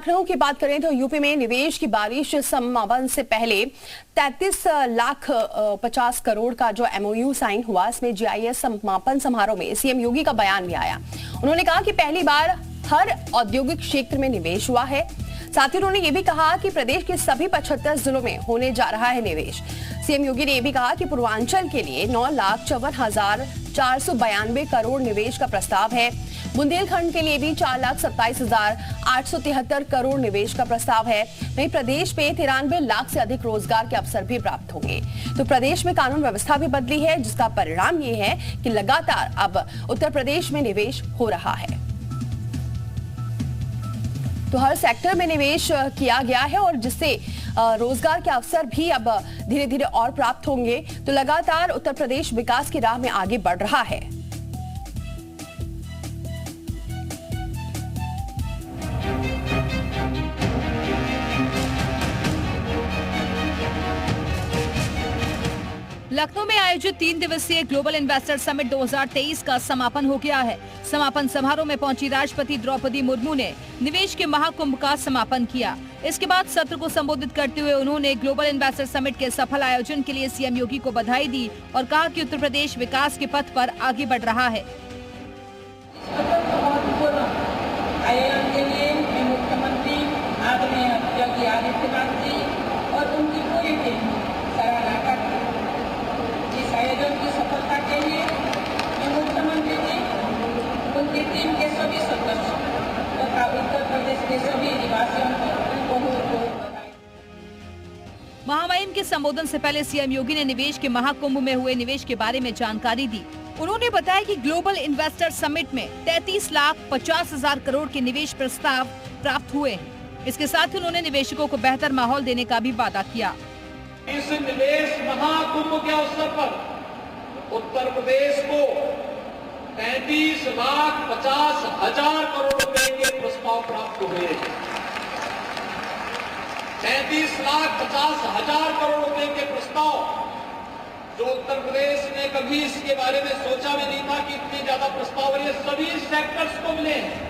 लखनऊ की बात करें तो यूपी में निवेश की बारिश समापन से पहले 33,50 करोड़ का जो एमओयू साइन हुआ, इसमें जीआईएस समापन समारोह में सीएम योगी का बयान भी आया। उन्होंने कहा कि पहली बार हर औद्योगिक क्षेत्र में निवेश हुआ है। साथ ही उन्होंने ये भी कहा कि प्रदेश के सभी 75 जिलों में होने जा रहा है निवेश। सीएम योगी ने यह भी कहा कि पूर्वांचल के लिए 9,54,492 करोड़ निवेश का प्रस्ताव है। बुंदेलखंड के लिए भी 4,27,873 करोड़ निवेश का प्रस्ताव है। वहीं प्रदेश में 93 लाख से अधिक रोजगार के अवसर भी प्राप्त होंगे। तो प्रदेश में कानून व्यवस्था भी बदली है, जिसका परिणाम ये है कि लगातार अब उत्तर प्रदेश में निवेश हो रहा है। तो हर सेक्टर में निवेश किया गया है और जिससे रोजगार के अवसर भी अब धीरे धीरे और प्राप्त होंगे। तो लगातार उत्तर प्रदेश विकास की राह में आगे बढ़ रहा है। लखनऊ में आयोजित 3 दिवसीय ग्लोबल इन्वेस्टर समिट 2023 का समापन हो गया है। समापन समारोह में पहुंची राष्ट्रपति द्रौपदी मुर्मू ने निवेश के महाकुंभ का समापन किया। इसके बाद सत्र को संबोधित करते हुए उन्होंने ग्लोबल इन्वेस्टर समिट के सफल आयोजन के लिए सीएम योगी को बधाई दी और कहा कि उत्तर प्रदेश विकास के पथ पर आगे बढ़ रहा है। मुख्यमंत्री आदरणीय योगी आदित्यनाथ जी और उनकी पूरी टीम सराहना करती है। इस आयोजन की सफलता के लिए मैं मुख्यमंत्री जी, उनकी टीम के सभी सदस्य तथा उत्तर प्रदेश के सभी निवासियों को बहुत बहुत बधाई। महामहिम के संबोधन से पहले सीएम योगी ने निवेश के महाकुंभ में हुए निवेश के बारे में जानकारी दी। उन्होंने बताया कि ग्लोबल इन्वेस्टर समिट में 33,50,000 करोड़ के निवेश प्रस्ताव प्राप्त हुए हैं। इसके साथ ही उन्होंने निवेशकों को बेहतर माहौल देने का भी वादा किया। इस निवेश महाकुंभ के अवसर पर उत्तर प्रदेश को 33,50,000 करोड़ रुपए के प्रस्ताव प्राप्त हुए। 33,50,000 करोड़ रुपए के प्रस्ताव, जो उत्तर प्रदेश ने कभी इसके बारे में सोचा भी नहीं था कि इतने ज्यादा प्रस्ताव ये सभी सेक्टर्स को मिले हैं।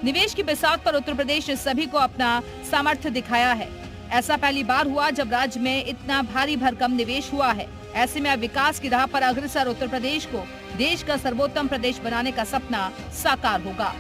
निवेश की बिसात पर उत्तर प्रदेश ने सभी को अपना सामर्थ्य दिखाया है। ऐसा पहली बार हुआ जब राज्य में इतना भारी भरकम निवेश हुआ है। ऐसे में अब विकास की राह पर अग्रसर उत्तर प्रदेश को देश का सर्वोत्तम प्रदेश बनाने का सपना साकार होगा।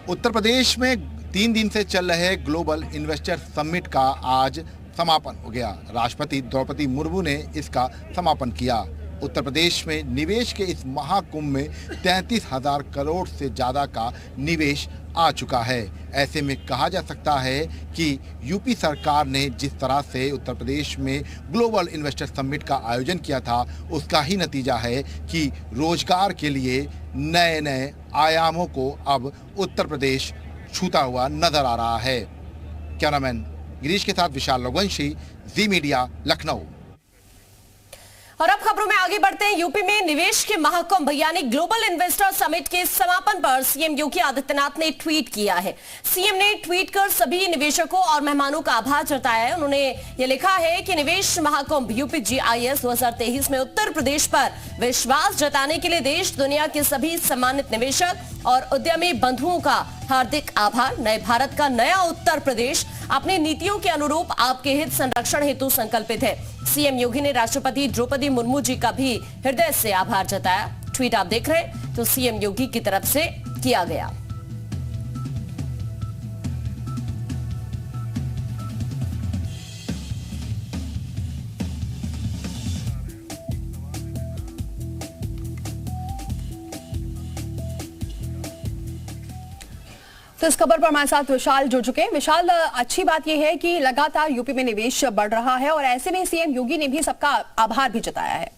उत्तर प्रदेश में 3 दिन से चल रहे ग्लोबल इन्वेस्टर समिट का आज समापन हो गया। राष्ट्रपति द्रौपदी मुर्मू ने इसका समापन किया। उत्तर प्रदेश में निवेश के इस महाकुंभ में 33,000 करोड़ से ज़्यादा का निवेश आ चुका है। ऐसे में कहा जा सकता है कि यूपी सरकार ने जिस तरह से उत्तर प्रदेश में ग्लोबल इन्वेस्टर समिट का आयोजन किया था, उसका ही नतीजा है कि रोजगार के लिए नए नए आयामों को अब उत्तर प्रदेश छूता हुआ नजर आ रहा है। कैमरामैन गिरीश के साथ विशाल रघुवंशी, जी मीडिया, लखनऊ। और अब खबरों में आगे बढ़ते हैं। यूपी में निवेश के महाकुंभ यानी ग्लोबल इन्वेस्टर समिट के समापन पर सीएम योगी आदित्यनाथ ने ट्वीट किया है। सीएम ने ट्वीट कर सभी निवेशकों और मेहमानों का आभार जताया है। उन्होंने ये लिखा है कि निवेश महाकुंभ यूपी जीआईएस 2023 में उत्तर प्रदेश पर विश्वास जताने के लिए देश दुनिया के सभी सम्मानित निवेशक और उद्यमी बंधुओं का हार्दिक आभार। नए भारत का नया उत्तर प्रदेश अपनी नीतियों के अनुरूप आपके हित संरक्षण हेतु संकल्पित है। सीएम योगी ने राष्ट्रपति द्रौपदी मुर्मू जी का भी हृदय से आभार जताया। ट्वीट आप देख रहे हैं तो सीएम योगी की तरफ से किया गया। तो इस खबर पर हमारे साथ विशाल जुड़ चुके हैं। विशाल, अच्छी बात यह है कि लगातार यूपी में निवेश बढ़ रहा है और ऐसे में सीएम योगी ने भी सबका आभार भी जताया है।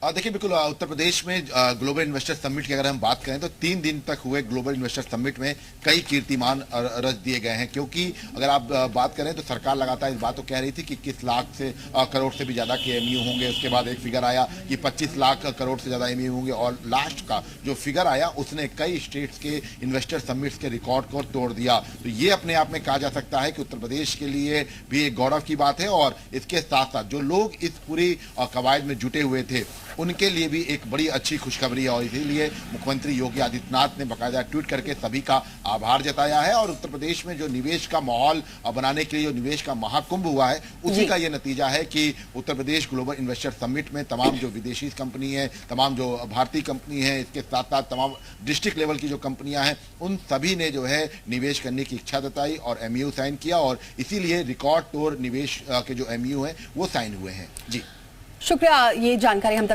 देखिए, बिल्कुल उत्तर प्रदेश में ग्लोबल इन्वेस्टर समिट की अगर हम बात करें तो 3 दिन तक हुए ग्लोबल इन्वेस्टर समिट में कई कीर्तिमान रच दिए गए हैं। क्योंकि अगर आप बात करें तो सरकार लगातार इस बात को कह रही थी कि 21 लाख से करोड़ से भी ज़्यादा के एमयू होंगे। उसके बाद एक फिगर आया कि 25 लाख करोड़ से ज़्यादा एमयू होंगे और लास्ट का जो फिगर आया उसने कई स्टेट्स के इन्वेस्टर समिट्स के रिकॉर्ड को तोड़ दिया। तो ये अपने आप में कहा जा सकता है कि उत्तर प्रदेश के लिए भी एक गौरव की बात है। और इसके साथ साथ जो लोग इस पूरी कवायद में जुटे हुए थे उनके लिए भी एक बड़ी अच्छी खुशखबरी है और इसीलिए मुख्यमंत्री योगी आदित्यनाथ ने बाकायदा ट्वीट करके सभी का आभार जताया है। और उत्तर प्रदेश में जो निवेश का माहौल बनाने के लिए जो निवेश का महाकुंभ हुआ है, उसी का ये नतीजा है कि Uttar Pradesh global investor summit में तमाम जो विदेशी कंपनी है, तमाम जो भारतीय कंपनी है, इसके साथ साथ तमाम डिस्ट्रिक्ट लेवल की जो कंपनियां हैं, उन सभी ने जो है निवेश करने की इच्छा जताई और एमओयू साइन किया और इसीलिए रिकॉर्ड तोड़ निवेश के जो एमओयू हैं वो साइन हुए हैं। जी शुक्रिया, ये जानकारी हम तक